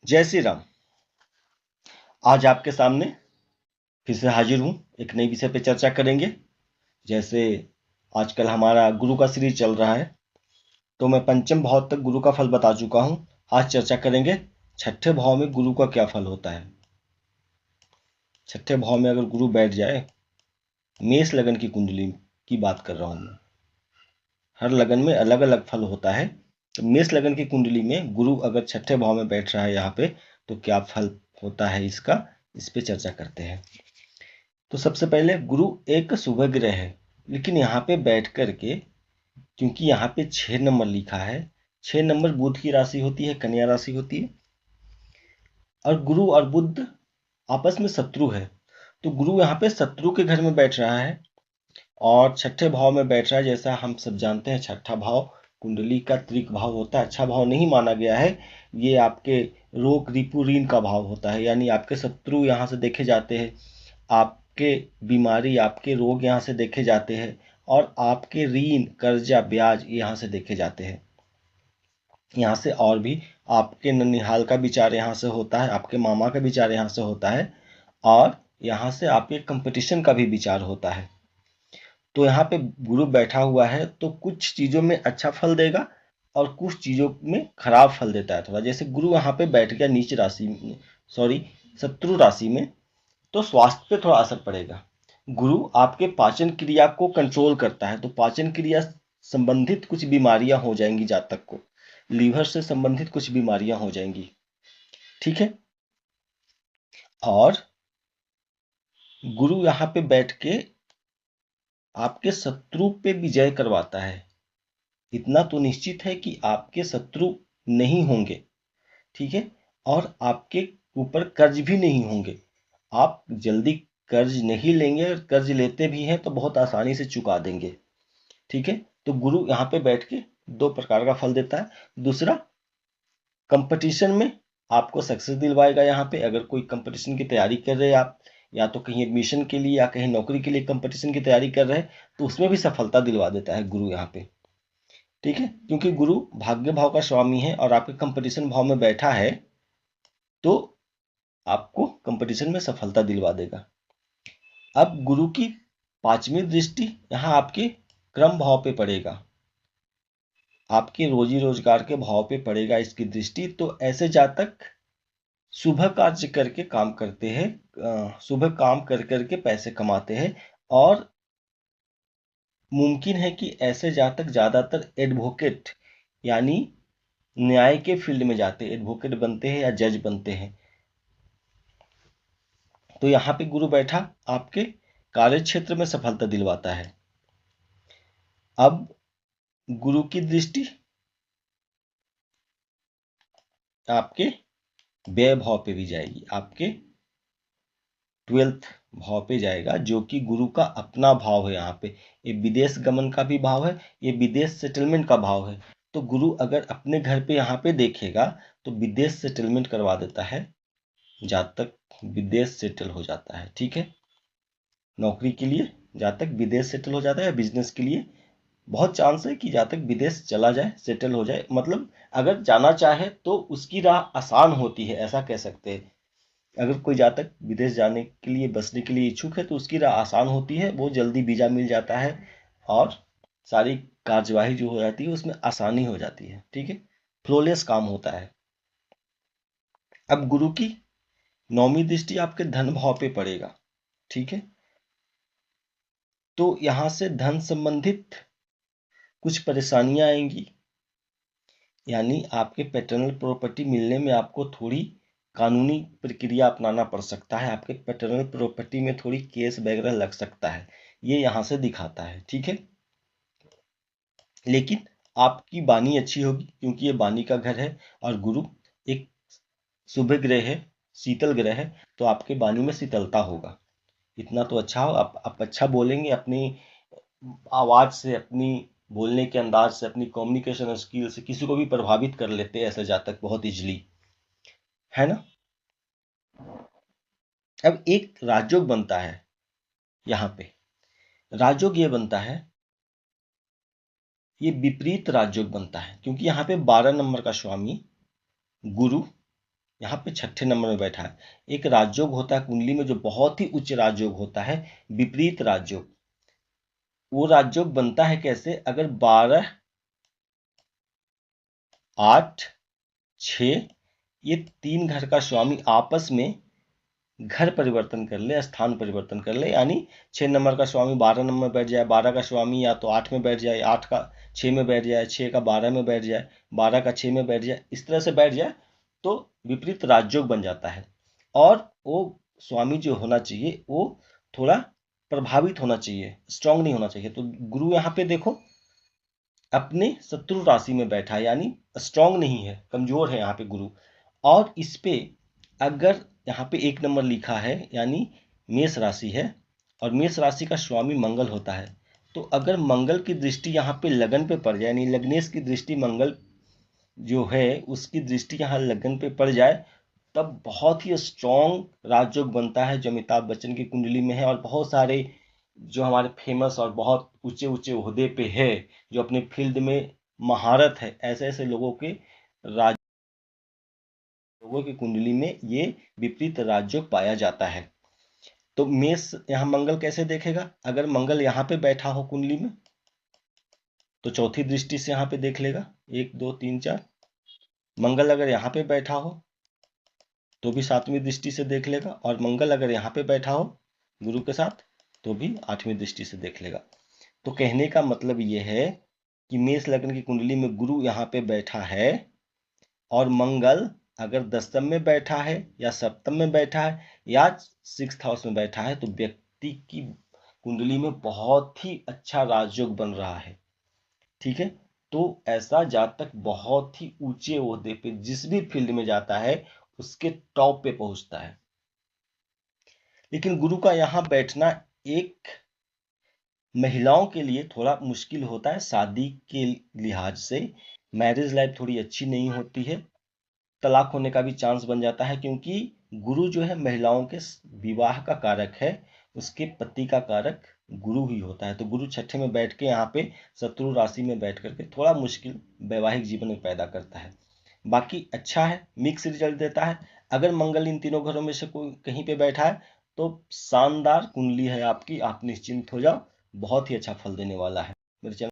जय श्री राम। आज आपके सामने फिर से हाजिर हूँ। एक नई विषय पे चर्चा करेंगे। जैसे आजकल हमारा गुरु का सीरीज चल रहा है, तो मैं पंचम भाव तक गुरु का फल बता चुका हूँ। आज चर्चा करेंगे छठे भाव में गुरु का क्या फल होता है। छठे भाव में अगर गुरु बैठ जाए, मेष लगन की कुंडली की बात कर रहा हूँ मैं। हर लगन में अलग अलग फल होता है, तो मेष लगन की कुंडली में गुरु अगर छठे भाव में बैठ रहा है यहाँ पे, तो क्या फल होता है इसका, इस पे चर्चा करते हैं। तो सबसे पहले गुरु एक शुभ ग्रह है, लेकिन यहाँ पे बैठ कर के, क्योंकि यहाँ पे 6 नंबर लिखा है, 6 नंबर बुध की राशि होती है, कन्या राशि होती है, और गुरु और बुध आपस में शत्रु है। तो गुरु यहाँ पे शत्रु के घर में बैठ रहा है और छठे भाव में बैठ रहा है। जैसा हम सब जानते हैं, छठा भाव कुंडली का त्रिक भाव होता है, अच्छा भाव नहीं माना गया है। ये आपके रोग रिपु ऋण का भाव होता है, यानी आपके शत्रु यहाँ से देखे जाते हैं, आपके बीमारी, आपके रोग यहाँ से देखे जाते हैं, और आपके ऋण कर्जा ब्याज यहाँ से देखे जाते हैं। यहाँ से और भी आपके ननिहाल का विचार यहाँ से होता है, आपके मामा का विचार यहाँ से होता है, और यहाँ से आपके कंपटीशन का भी विचार होता है। तो यहाँ पे गुरु बैठा हुआ है तो कुछ चीज़ों में अच्छा फल देगा और कुछ चीज़ों में खराब फल देता है थोड़ा। जैसे गुरु यहाँ पे बैठ गया नीच राशि में, सॉरी, शत्रु राशि में, तो स्वास्थ्य पे थोड़ा असर पड़ेगा। गुरु आपके पाचन क्रिया को कंट्रोल करता है, तो पाचन क्रिया संबंधित कुछ बीमारियां हो जाएंगी, जातक को लीवर से संबंधित कुछ बीमारियां हो जाएंगी। ठीक है। और गुरु यहाँ पे बैठ के आपके शत्रु पे विजय करवाता है। इतना तो निश्चित है कि आपके शत्रु नहीं होंगे, ठीक है, और आपके ऊपर कर्ज भी नहीं होंगे। आप जल्दी कर्ज नहीं लेंगे, और कर्ज लेते भी हैं तो बहुत आसानी से चुका देंगे। ठीक है। तो गुरु यहाँ पे बैठ के 2 प्रकार का फल देता है। दूसरा, कंपटीशन में आपको सक्सेस दिलवाएगा। यहाँ पे अगर कोई कंपटीशन की तैयारी कर रहे हैं आप, या तो कहीं एडमिशन के लिए या कहीं नौकरी के लिए कंपटीशन की तैयारी कर रहे हैं, तो उसमें भी सफलता दिलवा देता है गुरु यहाँ पे। ठीक है, क्योंकि गुरु भाग्य भाव का स्वामी है और आपके कंपटीशन भाव में बैठा है, तो आपको कंपटीशन में सफलता दिलवा देगा। अब गुरु की 5वीं दृष्टि यहाँ आपके क्रम भाव पे पड़ेगा, आपके रोजी रोजगार के भाव पे पड़ेगा इसकी दृष्टि। तो ऐसे जातक शुभ कार्य करके काम करते हैं, शुभ काम कर करके पैसे कमाते हैं, और मुमकिन है कि ऐसे जातक ज़्यादातर एडवोकेट, यानी न्याय के फील्ड में जाते हैं, एडवोकेट बनते हैं या जज बनते हैं। तो यहाँ पे गुरु बैठा आपके कार्य क्षेत्र में सफलता दिलवाता है। अब गुरु की दृष्टि आपके व्यय भाव पे भी जाएगी, आपके 12th भाव पे जाएगा, जो कि गुरु का अपना भाव है। यहाँ पे ये विदेश गमन का भी भाव है, ये विदेश सेटलमेंट का भाव है। तो गुरु अगर अपने घर पे यहाँ पे देखेगा तो विदेश सेटलमेंट करवा देता है, जातक विदेश सेटल हो जाता है। ठीक है, नौकरी के लिए जातक विदेश सेटल हो जाता है, बिजनेस के लिए बहुत चांस है कि जातक विदेश चला जाए, सेटल हो जाए। मतलब अगर जाना चाहे तो उसकी राह आसान होती है, ऐसा कह सकते हैं। अगर कोई जातक विदेश जाने के लिए, बसने के लिए इच्छुक है, तो उसकी राह आसान होती है, वो जल्दी वीजा मिल जाता है और सारी कार्यवाही जो हो जाती है उसमें आसानी हो जाती है। ठीक है, फ्लोलेस काम होता है। अब गुरु की 9वीं दृष्टि आपके धन भाव पे पड़ेगा। ठीक है, तो यहाँ से धन संबंधित कुछ परेशानियां आएंगी, यानी आपके पैटर्नल प्रॉपर्टी मिलने में आपको थोड़ी कानूनी प्रक्रिया अपनाना पड़ सकता है, आपके पैटर्नल प्रॉपर्टी में थोड़ी केस वगैरह लग सकता है, ये यहाँ से दिखाता है। ठीक है, लेकिन आपकी वाणी अच्छी होगी, क्योंकि ये वाणी का घर है और गुरु एक शुभ ग्रह है, शीतल ग्रह है, तो आपके वाणी में शीतलता होगा। इतना तो अच्छा हो, आप अच्छा बोलेंगे, अपनी आवाज से, अपनी बोलने के अंदाज से, अपनी कम्युनिकेशन स्किल से किसी को भी प्रभावित कर लेते हैं ऐसे जातक बहुत इजली, है ना। अब एक राजयोग बनता है यहाँ पे। राजयोग ये बनता है, ये विपरीत राजयोग बनता है, क्योंकि यहाँ पे 12 नंबर का स्वामी गुरु यहाँ पे छठे नंबर में बैठा है। एक राजयोग होता है कुंडली में जो बहुत ही उच्च राजयोग होता है, विपरीत राजयोग। वो राजयोग बनता है कैसे? अगर 12, 8, 6 ये 3 घर का स्वामी आपस में घर परिवर्तन कर ले, स्थान परिवर्तन कर ले, यानी 6 नंबर का स्वामी 12 नंबर में बैठ जाए, 12 का स्वामी या तो 8 में बैठ जाए, 8 का 6 में बैठ जाए, 6 का 12 में बैठ जाए, 12 का 6 में बैठ जाए, इस तरह से बैठ जाए तो विपरीत राजयोग बन जाता है। और वो स्वामी जो होना चाहिए वो थोड़ा प्रभावित होना चाहिए, स्ट्रांग नहीं होना चाहिए। तो गुरु यहाँ पे देखो अपने शत्रु राशि में बैठा है, यानी स्ट्रांग नहीं है, कमजोर है यहाँ पे गुरु। और इस पे अगर यहाँ पे 1 नंबर लिखा है, यानी मेष राशि है और मेष राशि का स्वामी मंगल होता है, तो अगर मंगल की दृष्टि यहाँ पे लगन पे पड़ जाए, यानी लग्नेश की दृष्टि मंगल जो है उसकी दृष्टि यहाँ लगन पे पड़ जाए, तब बहुत ही स्ट्रॉन्ग राजयोग बनता है जो अमिताभ बच्चन की कुंडली में है। और बहुत सारे जो हमारे फेमस और बहुत ऊंचे ऊंचे ओहदे पे है, जो अपने फील्ड में महारत है, ऐसे ऐसे लोगों के कुंडली में ये विपरीत राजयोग पाया जाता है। तो मेष यहाँ मंगल कैसे देखेगा? अगर मंगल यहाँ पे बैठा हो कुंडली में तो चौथी दृष्टि से यहाँ पे देख लेगा, 1 2 3 4। मंगल अगर यहाँ पे बैठा हो तो भी 7वीं दृष्टि से देख लेगा, और मंगल अगर यहाँ पे बैठा हो गुरु के साथ तो भी 8वीं दृष्टि से देख लेगा। तो कहने का मतलब ये है कि मेष लग्न की कुंडली में गुरु यहाँ पे बैठा है और मंगल अगर 10th में बैठा है या 7th में बैठा है या 6th हाउस में बैठा है तो व्यक्ति की कुंडली में बहुत ही अच्छा राजयोग बन रहा है। ठीक है, तो ऐसा जातक बहुत ही ऊंचे ओहदे पे जिस भी फील्ड में जाता है उसके टॉप पे पहुंचता है। लेकिन गुरु का यहाँ बैठना एक महिलाओं के लिए थोड़ा मुश्किल होता है, शादी के लिहाज से मैरिज लाइफ थोड़ी अच्छी नहीं होती है, तलाक होने का भी चांस बन जाता है, क्योंकि गुरु जो है महिलाओं के विवाह का कारक है, उसके पति का कारक गुरु ही होता है। तो गुरु छठे में बैठ के यहाँ पे शत्रु राशि में बैठ करके थोड़ा मुश्किल वैवाहिक जीवन में पैदा करता है। बाकी अच्छा है, मिक्स रिजल्ट देता है। अगर मंगल इन तीनों घरों में से कोई कहीं पे बैठा है तो शानदार कुंडली है आपकी, आप निश्चिंत हो जाओ, बहुत ही अच्छा फल देने वाला है। मेरे चैनल